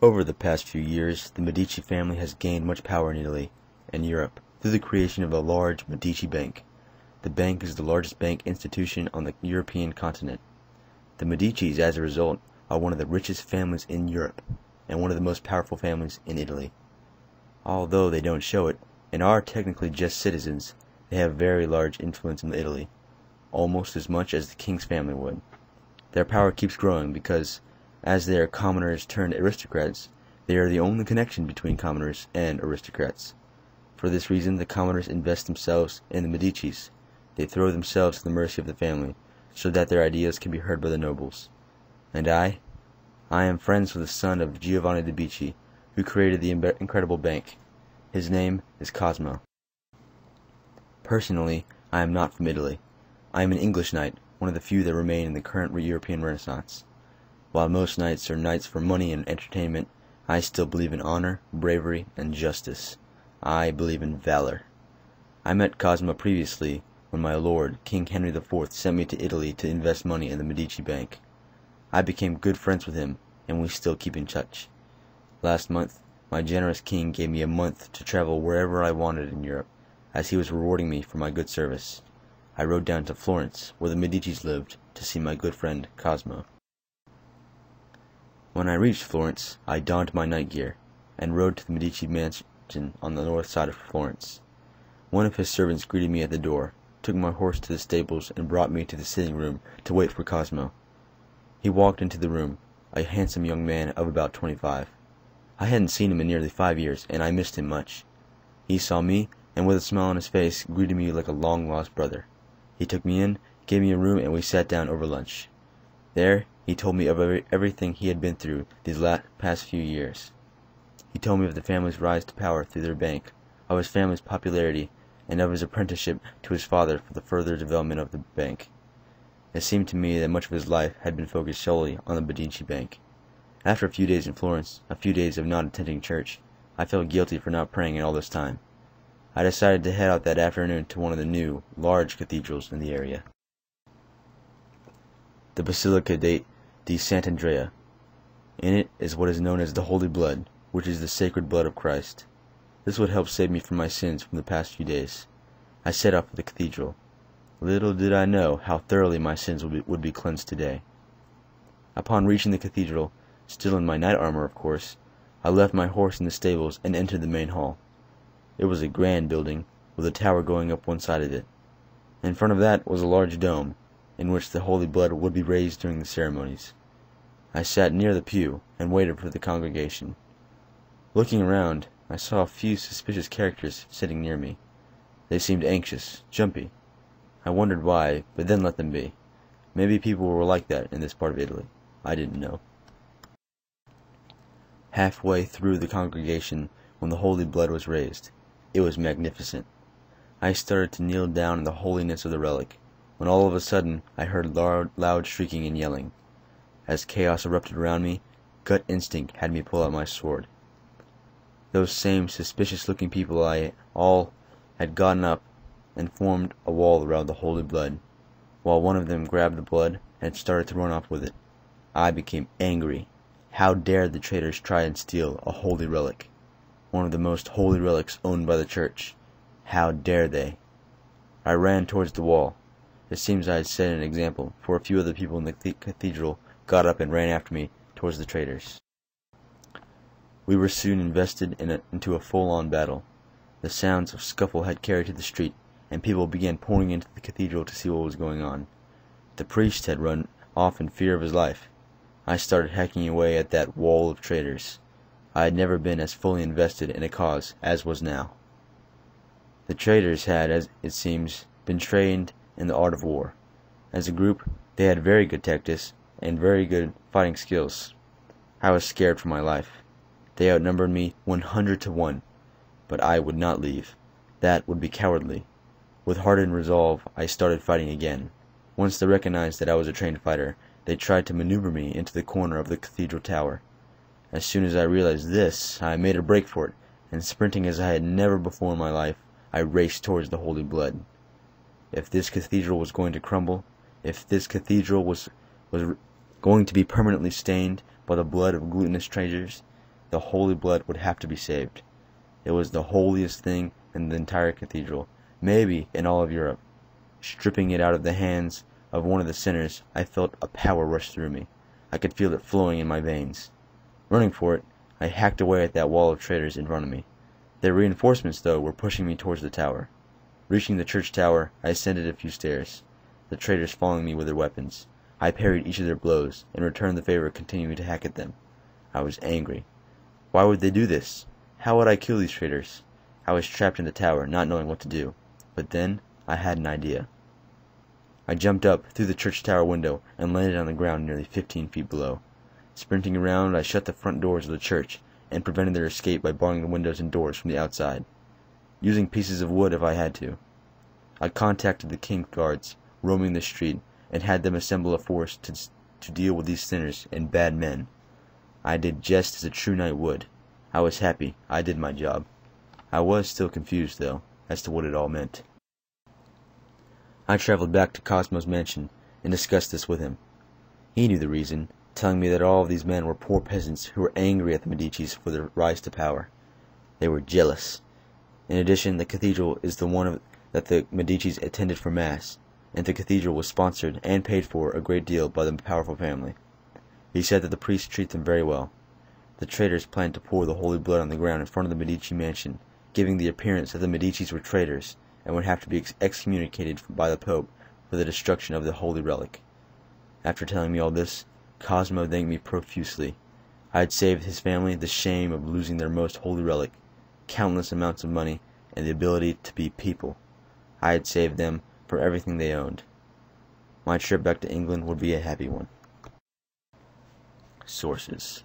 Over the past few years, the Medici family has gained much power in Italy and Europe through the creation of a large Medici Bank. The bank is the largest bank institution on the European continent. The Medicis, as a result, are one of the richest families in Europe and one of the most powerful families in Italy. Although they don't show it and are technically just citizens, they have very large influence in Italy, almost as much as the king's family would. Their power keeps growing because, as they are commoners turned aristocrats, they are the only connection between commoners and aristocrats. For this reason, the commoners invest themselves in the Medicis. They throw themselves to the mercy of the family, so that their ideas can be heard by the nobles. And I am friends with the son of Giovanni de' Medici, who created the incredible bank. His name is Cosmo. Personally, I am not from Italy. I am an English knight, one of the few that remain in the current European Renaissance. While most knights are knights for money and entertainment, I still believe in honor, bravery, and justice. I believe in valor. I met Cosmo previously when my lord, King Henry IV, sent me to Italy to invest money in the Medici Bank. I became good friends with him, and we still keep in touch. Last month, my generous king gave me a month to travel wherever I wanted in Europe, as he was rewarding me for my good service. I rode down to Florence, where the Medicis lived, to see my good friend Cosmo. When I reached Florence, I donned my night gear, and rode to the Medici mansion on the north side of Florence. One of his servants greeted me at the door, took my horse to the stables, and brought me to the sitting room to wait for Cosmo. He walked into the room, a handsome young man of about 25. I hadn't seen him in nearly 5 years, and I missed him much. He saw me, and with a smile on his face, greeted me like a long-lost brother. He took me in, gave me a room, and we sat down over lunch. There, he told me of everything he had been through these past few years. He told me of the family's rise to power through their bank, of his family's popularity, and of his apprenticeship to his father for the further development of the bank. It seemed to me that much of his life had been focused solely on the Medici Bank. After a few days in Florence, a few days of not attending church, I felt guilty for not praying in all this time. I decided to head out that afternoon to one of the new, large cathedrals in the area. The Basilica di Sant'Andrea. In it is what is known as the Holy Blood, which is the sacred blood of Christ. This would help save me from my sins from the past few days. I set off for the cathedral. Little did I know how thoroughly my sins would be cleansed today. Upon reaching the cathedral, still in my knight armor of course, I left my horse in the stables and entered the main hall. It was a grand building, with a tower going up one side of it. In front of that was a large dome, in which the holy blood would be raised during the ceremonies. I sat near the pew and waited for the congregation. Looking around, I saw a few suspicious characters sitting near me. They seemed anxious, jumpy. I wondered why, but then let them be. Maybe people were like that in this part of Italy. I didn't know. Halfway through the congregation, when the holy blood was raised, it was magnificent. I started to kneel down in the holiness of the relic, when all of a sudden I heard loud shrieking and yelling. As chaos erupted around me, gut instinct had me pull out my sword. Those same suspicious-looking people all had gotten up and formed a wall around the holy blood, while one of them grabbed the blood and started to run off with it. I became angry. How dared the traitors try and steal a holy relic, one of the most holy relics owned by the church? How dare they? I ran towards the wall. It seems I had set an example, for a few other people in the cathedral got up and ran after me towards the traitors. We were soon invested into a full-on battle. The sounds of scuffle had carried to the street, and people began pouring into the cathedral to see what was going on. The priest had run off in fear of his life. I started hacking away at that wall of traitors. I had never been as fully invested in a cause as was now. The traitors had, as it seems, been trained in the art of war. As a group, they had very good tactics and very good fighting skills. I was scared for my life. They outnumbered me 100 to 1, but I would not leave. That would be cowardly. With hardened resolve, I started fighting again. Once they recognized that I was a trained fighter, they tried to maneuver me into the corner of the cathedral tower. As soon as I realized this, I made a break for it, and sprinting as I had never before in my life, I raced towards the holy blood. If this cathedral was going to crumble, if this cathedral was going to be permanently stained by the blood of glutinous traitors, the holy blood would have to be saved. It was the holiest thing in the entire cathedral, maybe in all of Europe. Stripping it out of the hands of one of the sinners, I felt a power rush through me. I could feel it flowing in my veins. Running for it, I hacked away at that wall of traitors in front of me. Their reinforcements, though, were pushing me towards the tower. Reaching the church tower, I ascended a few stairs, the traitors following me with their weapons. I parried each of their blows, and returned the favor, continuing to hack at them. I was angry. Why would they do this? How would I kill these traitors? I was trapped in the tower, not knowing what to do. But then, I had an idea. I jumped up through the church tower window and landed on the ground nearly 15 feet below. Sprinting around, I shut the front doors of the church and prevented their escape by barring the windows and doors from the outside, using pieces of wood if I had to. I contacted the king's guards, roaming the street, and had them assemble a force to deal with these sinners and bad men. I did just as a true knight would. I was happy. I did my job. I was still confused, though, as to what it all meant. I traveled back to Cosmo's mansion and discussed this with him. He knew the reason, telling me that all of these men were poor peasants who were angry at the Medicis for their rise to power. They were jealous. In addition, the cathedral is the one that the Medicis attended for Mass, and the cathedral was sponsored and paid for a great deal by the powerful family. He said that the priests treat them very well. The traitors planned to pour the holy blood on the ground in front of the Medici mansion, giving the appearance that the Medicis were traitors and would have to be excommunicated by the Pope for the destruction of the holy relic. After telling me all this, Cosmo thanked me profusely. I had saved his family the shame of losing their most holy relic, countless amounts of money, and the ability to be people. I had saved them from everything they owned. My trip back to England would be a happy one. Sources.